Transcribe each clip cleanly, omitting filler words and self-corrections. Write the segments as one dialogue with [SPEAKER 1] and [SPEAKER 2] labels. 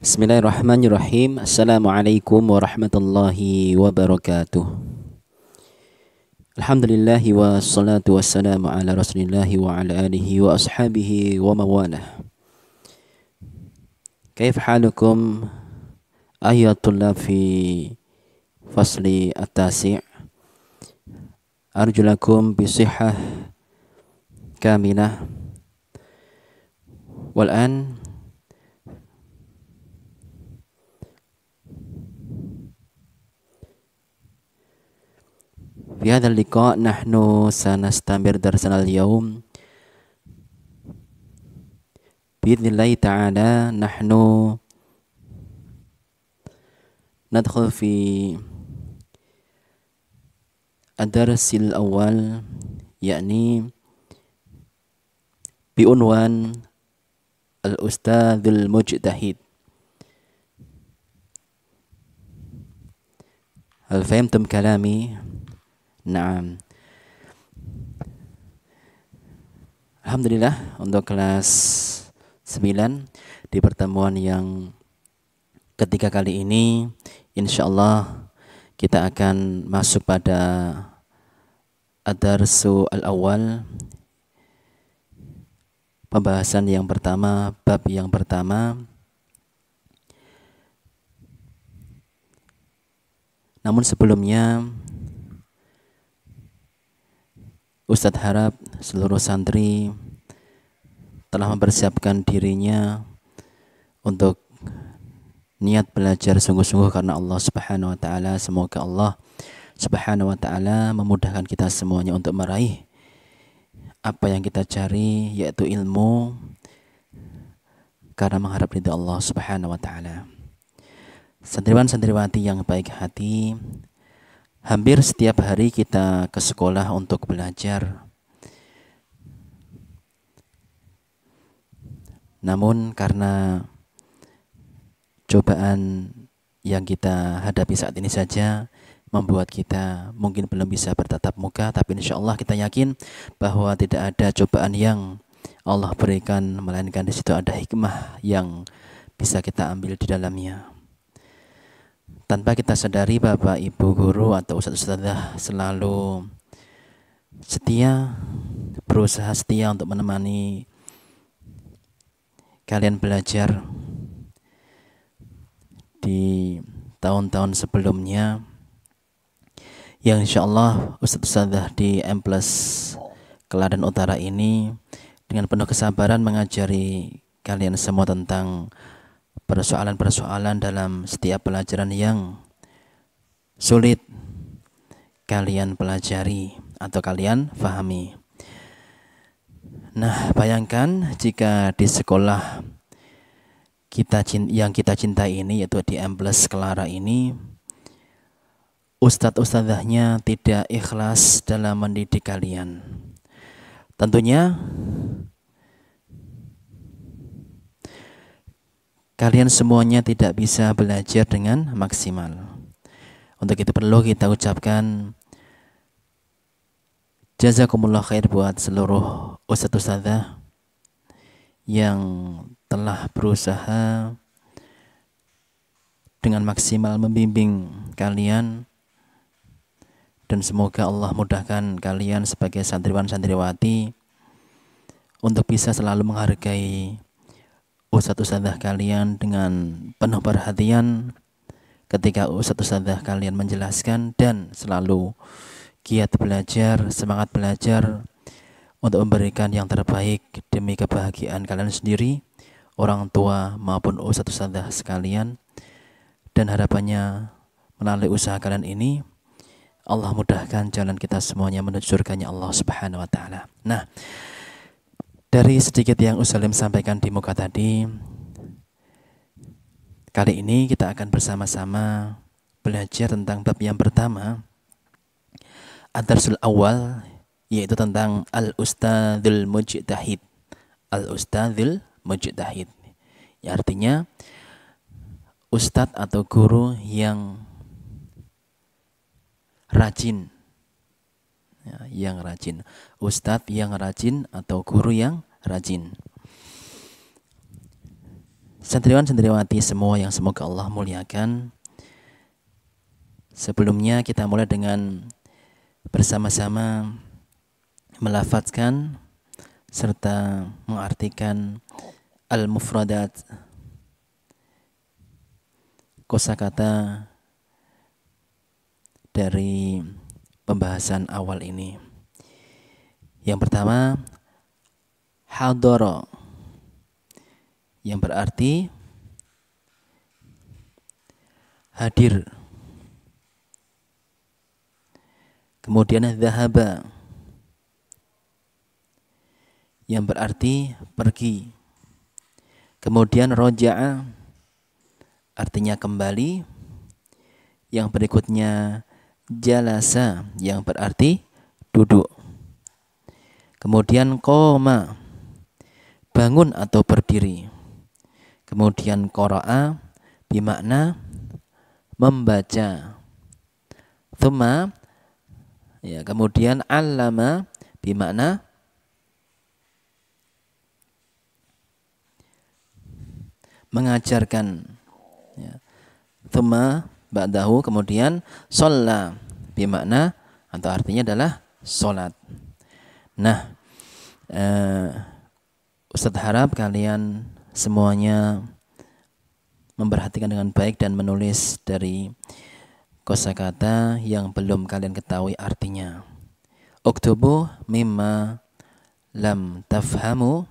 [SPEAKER 1] Bismillahirrahmanirrahim. Assalamualaikum warahmatullahi wabarakatuh. Alhamdulillahi wassalatu wassalamu ala rasulillahi wa ala alihi wa ashabihi wa mawalah. Kaif halukum ayyatullah fi fasli at-tasi'. Arjulakum bisihhah kamilah. Wal'an في هذا اللقاء نحن سنستمر درسنا اليوم بإذن الله تعالى. نحن ندخل في الدرس الأول يعني بعنوان الأستاذ المجتهد. هل فهمتم كلامي؟ Nah, alhamdulillah untuk kelas 9 di pertemuan yang ketiga kali ini insyaallah kita akan masuk pada ad-darsu al-awwal, pembahasan yang pertama, bab yang pertama. Namun sebelumnya Ustadz harap seluruh santri telah mempersiapkan dirinya untuk niat belajar sungguh-sungguh karena Allah Subhanahu wa taala. Semoga Allah Subhanahu wa taala memudahkan kita semuanya untuk meraih apa yang kita cari, yaitu ilmu, karena mengharap ridha Allah Subhanahu wa taala. Santriwan-santriwati yang baik hati, hampir setiap hari kita ke sekolah untuk belajar. Namun karena cobaan yang kita hadapi saat ini saja membuat kita mungkin belum bisa bertatap muka, tapi insya Allah kita yakin bahwa tidak ada cobaan yang Allah berikan melainkan di situ ada hikmah yang bisa kita ambil di dalamnya. Tanpa kita sadari, Bapak Ibu guru atau ustadz-ustadzah selalu berusaha setia untuk menemani kalian belajar di tahun-tahun sebelumnya, yang insyaallah ustadz-ustadzah di M+ Klaten Utara ini dengan penuh kesabaran mengajari kalian semua tentang persoalan-persoalan dalam setiap pelajaran yang sulit kalian pelajari atau kalian fahami. Nah, bayangkan jika di sekolah yang kita cintai ini, yaitu di M+ Klara ini, ustadz-ustadzahnya tidak ikhlas dalam mendidik kalian. Tentunya kalian semuanya tidak bisa belajar dengan maksimal. Untuk itu perlu kita ucapkan jazakumullah khair buat seluruh ustadz-ustadzah yang telah berusaha dengan maksimal membimbing kalian, dan semoga Allah mudahkan kalian sebagai santriwan-santriwati untuk bisa selalu menghargai ustadz-ustadzah kalian dengan penuh perhatian ketika ustadz-ustadzah kalian menjelaskan, dan selalu giat belajar, semangat belajar untuk memberikan yang terbaik demi kebahagiaan kalian sendiri, orang tua maupun ustadz-ustadzah sekalian. Dan harapannya melalui usaha kalian ini Allah mudahkan jalan kita semuanya menuju surganya Allah Subhanahu wa taala. Nah, dari sedikit yang Ustaz Salim sampaikan di muka tadi, kali ini kita akan bersama-sama belajar tentang bab yang pertama, ad-darsul awal, yaitu tentang al-ustadzul mujtahid. Al-ustadzul mujtahid, ya, artinya ustadz atau guru yang rajin. Yang rajin, ustadz yang rajin atau guru yang rajin. Santriwan-santriwati semua yang semoga Allah muliakan, sebelumnya kita mulai dengan bersama-sama melafadzkan serta mengartikan al-mufradat, kosakata dari pembahasan awal ini. Yang pertama, hadara, yang berarti hadir. Kemudian dhahaba, yang berarti pergi. Kemudian roja'a, artinya kembali. Yang berikutnya jalasa, yang berarti duduk. Kemudian qoma, bangun atau berdiri. Kemudian qara'a, bimakna membaca. Thumma, ya, kemudian allama, bimakna mengajarkan. Ya. Thumma ba'dahu, kemudian sholla, bimakna atau artinya adalah sholat. Nah, Ustadz harap kalian semuanya memperhatikan dengan baik dan menulis dari kosakata yang belum kalian ketahui artinya. Uktubu mimma lam tafhamu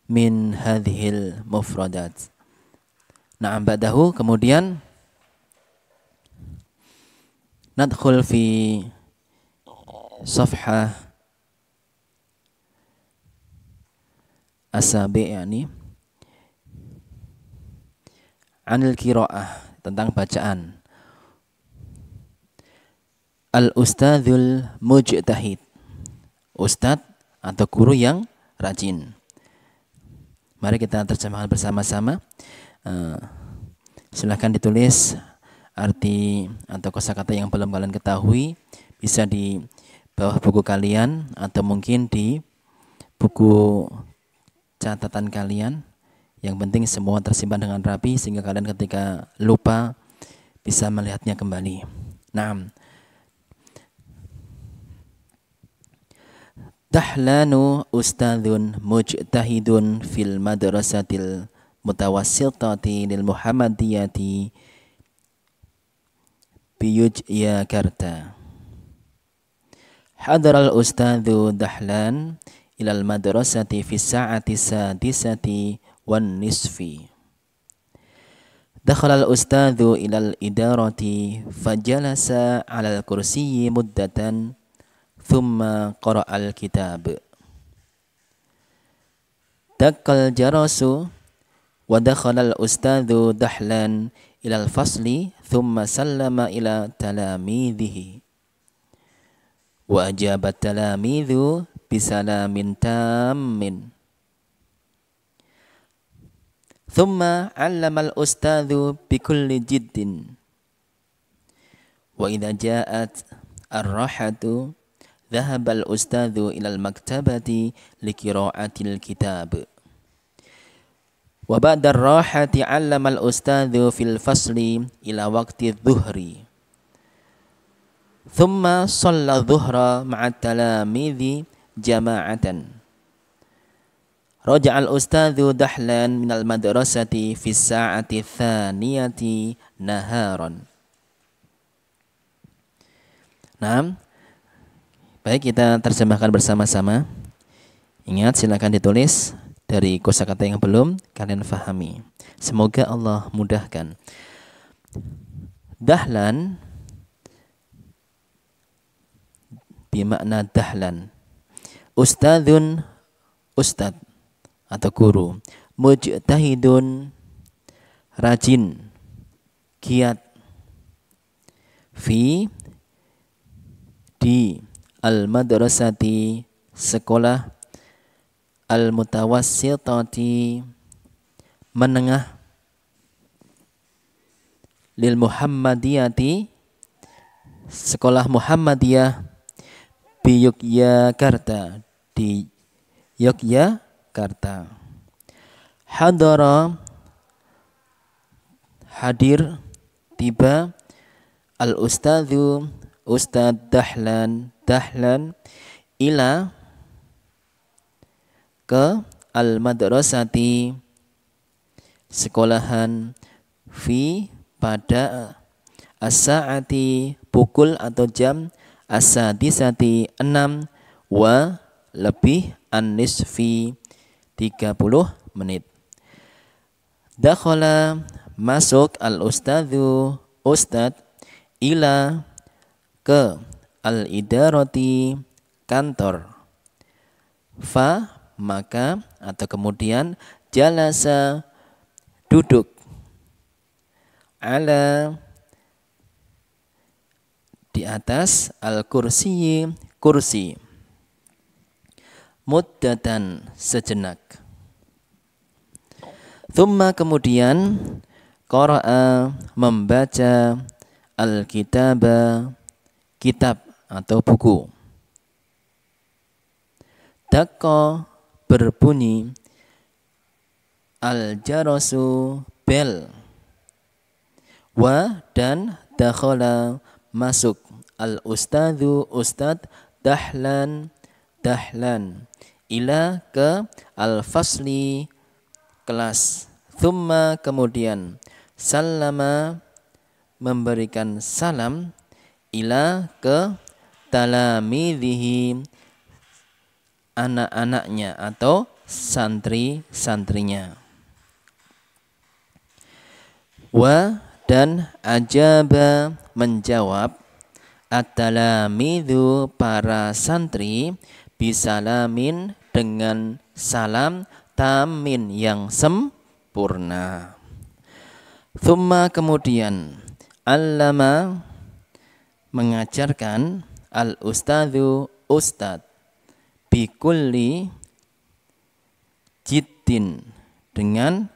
[SPEAKER 1] min hadhil mufradat. Na'am ba'dahu, kemudian nadkhul fi safhah asabi, yani anil qiraah, tentang bacaan. Al-ustadzul mujtahid, ustadz atau guru yang rajin. Mari kita terjemahkan bersama-sama. Silahkan ditulis arti atau kosakata yang belum kalian ketahui, bisa di bawah buku kalian atau mungkin di buku catatan kalian. Yang penting semua tersimpan dengan rapi sehingga kalian ketika lupa bisa melihatnya kembali. Naam. Dahlanu ustadzun mujtahidun fil madrasatil mutawassitati lil Muhammadiyati biyogyakarta. Hadaral ustadzu Dahlan ilal madrasati fi sa'ati sadisati wan nisfi. Dakhala al ustadzu ilal idarati fajalasa 'alal kursiyyi muddatan thumma qara'al kitab. Daqqal jarasu wa dakhala al ustadzu Dahlan ilal fasli thumma sallama ila talamidhihi. Wa ajabat talamidhu bisalamin tammin. Thumma 'allama al ustadzu bikulli jiddin. Wa idza ja'at ar-rahatu dhahaba al ustadzu ila al maktabati liqira'atil kitab. Wa ba'da ar-rahati 'allama al ustadzu fil fasli ila waqti adh-dhuhri. Thumma shalla adh-dhuhra ma'a talamidhi jama'atan. Raja'a al ustadzu Dahlan min al madrasati fi sa'ati tsaniyati naharan. Nah, baik, kita terjemahkan bersama-sama. Ingat, silakan ditulis dari kosakata yang belum kalian fahami. Semoga Allah mudahkan. Dahlan bimakna dahlan. Ustadzun, ustad atau guru. Mujtahidun, rajin, giat. Fi, di, al-madrasati, sekolah, al-mutawassitati, menengah, lil Muhammadiyati, sekolah Muhammadiyah, di Yogyakarta, di Yogyakarta. Hadara, hadir, tiba. Al-ustadzu, Ustadz Dahlan, ila, ke, al-madrasati, sekolahan, fi, pada, as-sa'ati, pukul atau jam, as-sadisati, 6, wa, lebih, an-nisfi, 30 menit. Dakhala, masuk, al-ustadzu, ustadz, ila, ke, al-idarati, kantor, fa, maka atau kemudian, jalasa, duduk, ala, di atas, al-kursi, kursi, muddatan, sejenak. Thumma, kemudian, qara'a, membaca, al-kitaba, kitab atau buku. Daqqa, berbunyi, al-jarasu, bel. Wa, dan, dakhala, masuk, al-ustadzu, ustadz, dahlan, ila, ke, al-fasli, kelas. Thumma, kemudian, sallama, memberikan salam, ila, ke, talamidhihi, anak-anaknya atau santri-santrinya. Wa, dan, ajaba, menjawab, at-talamidhu, para santri, bisalamin, dengan salam, tamin, yang sempurna. Thumma, kemudian, allama, mengajarkan, al-ustadzu, ustadz, bikulli jiddin, dengan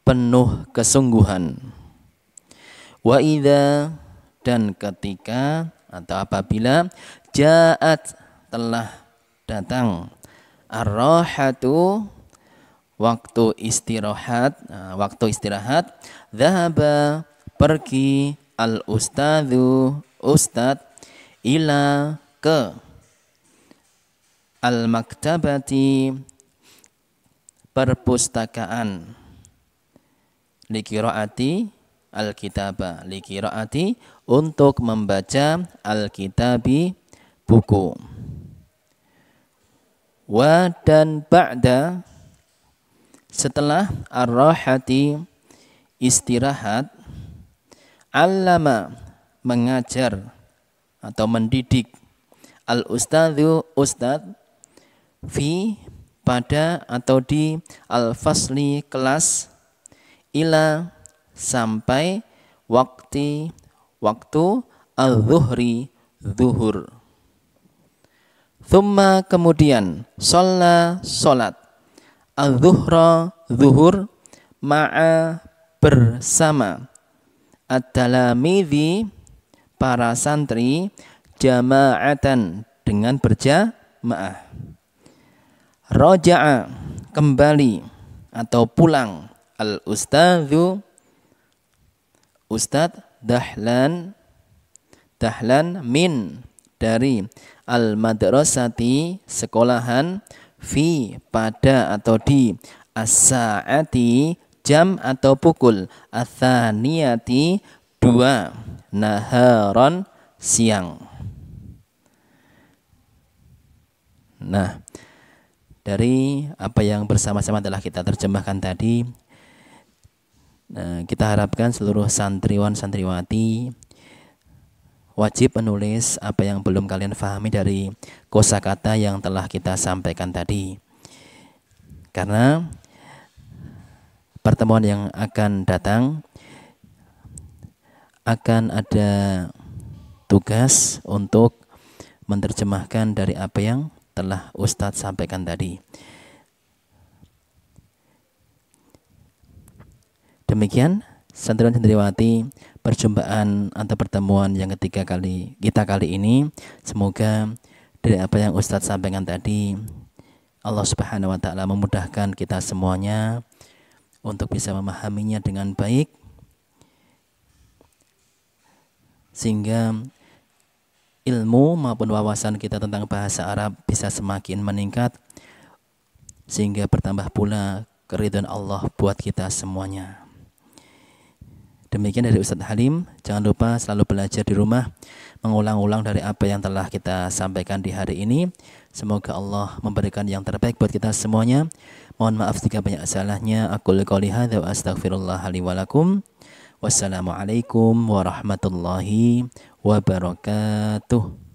[SPEAKER 1] penuh kesungguhan. Wa idza, dan ketika atau apabila, ja'at, telah datang, ar-rahatu, waktu istirahat, dhahaba, pergi, al-ustadzu, ustadz, ila, ke, al-maktabati, perpustakaan, liqiraati, al-kitaba, liqiraati, untuk membaca, al-kitabi, buku. Wa, dan ba'da, setelah ar-rahati, istirahat, allama, mengajar atau mendidik, al-ustadzu, ustadz, fi, pada atau di, al-fasli, kelas, ila, sampai, waktu, al-zuhri, zuhur. Thumma, kemudian, sholla, sholat, al-zuhra, zuhur, ma'a, bersama, at-talamidhi, para santri, jama'atan, dengan berjamaah. Raja'a, kembali atau pulang, al-ustadzu, ustadz, dahlan, min, dari, al-madrasati, sekolahan, fi, pada atau di, as-sa'ati, jam atau pukul, ats-tsaniyati, 2, naharon, siang. Nah, dari apa yang bersama-sama telah kita terjemahkan tadi, kita harapkan seluruh santriwan santriwati wajib menulis apa yang belum kalian pahami dari kosakata yang telah kita sampaikan tadi. Karena pertemuan yang akan datang akan ada tugas untuk menerjemahkan dari apa yang telah Ustadz sampaikan tadi. Demikian santriwan santriwati, perjumpaan atau pertemuan yang ketiga kali ini. Semoga dari apa yang Ustadz sampaikan tadi, Allah Subhanahu wa taala memudahkan kita semuanya untuk bisa memahaminya dengan baik, sehingga ilmu maupun wawasan kita tentang bahasa Arab bisa semakin meningkat, sehingga bertambah pula keridhaan Allah buat kita semuanya. Demikian dari Ustadz Halim. Jangan lupa selalu belajar di rumah, mengulang-ulang dari apa yang telah kita sampaikan di hari ini. Semoga Allah memberikan yang terbaik buat kita semuanya. Mohon maaf jika banyak salahnya. Aqul qouli hadza wa astaghfirullah li wa lakum. Wassalamualaikum warahmatullahi wabarakatuh.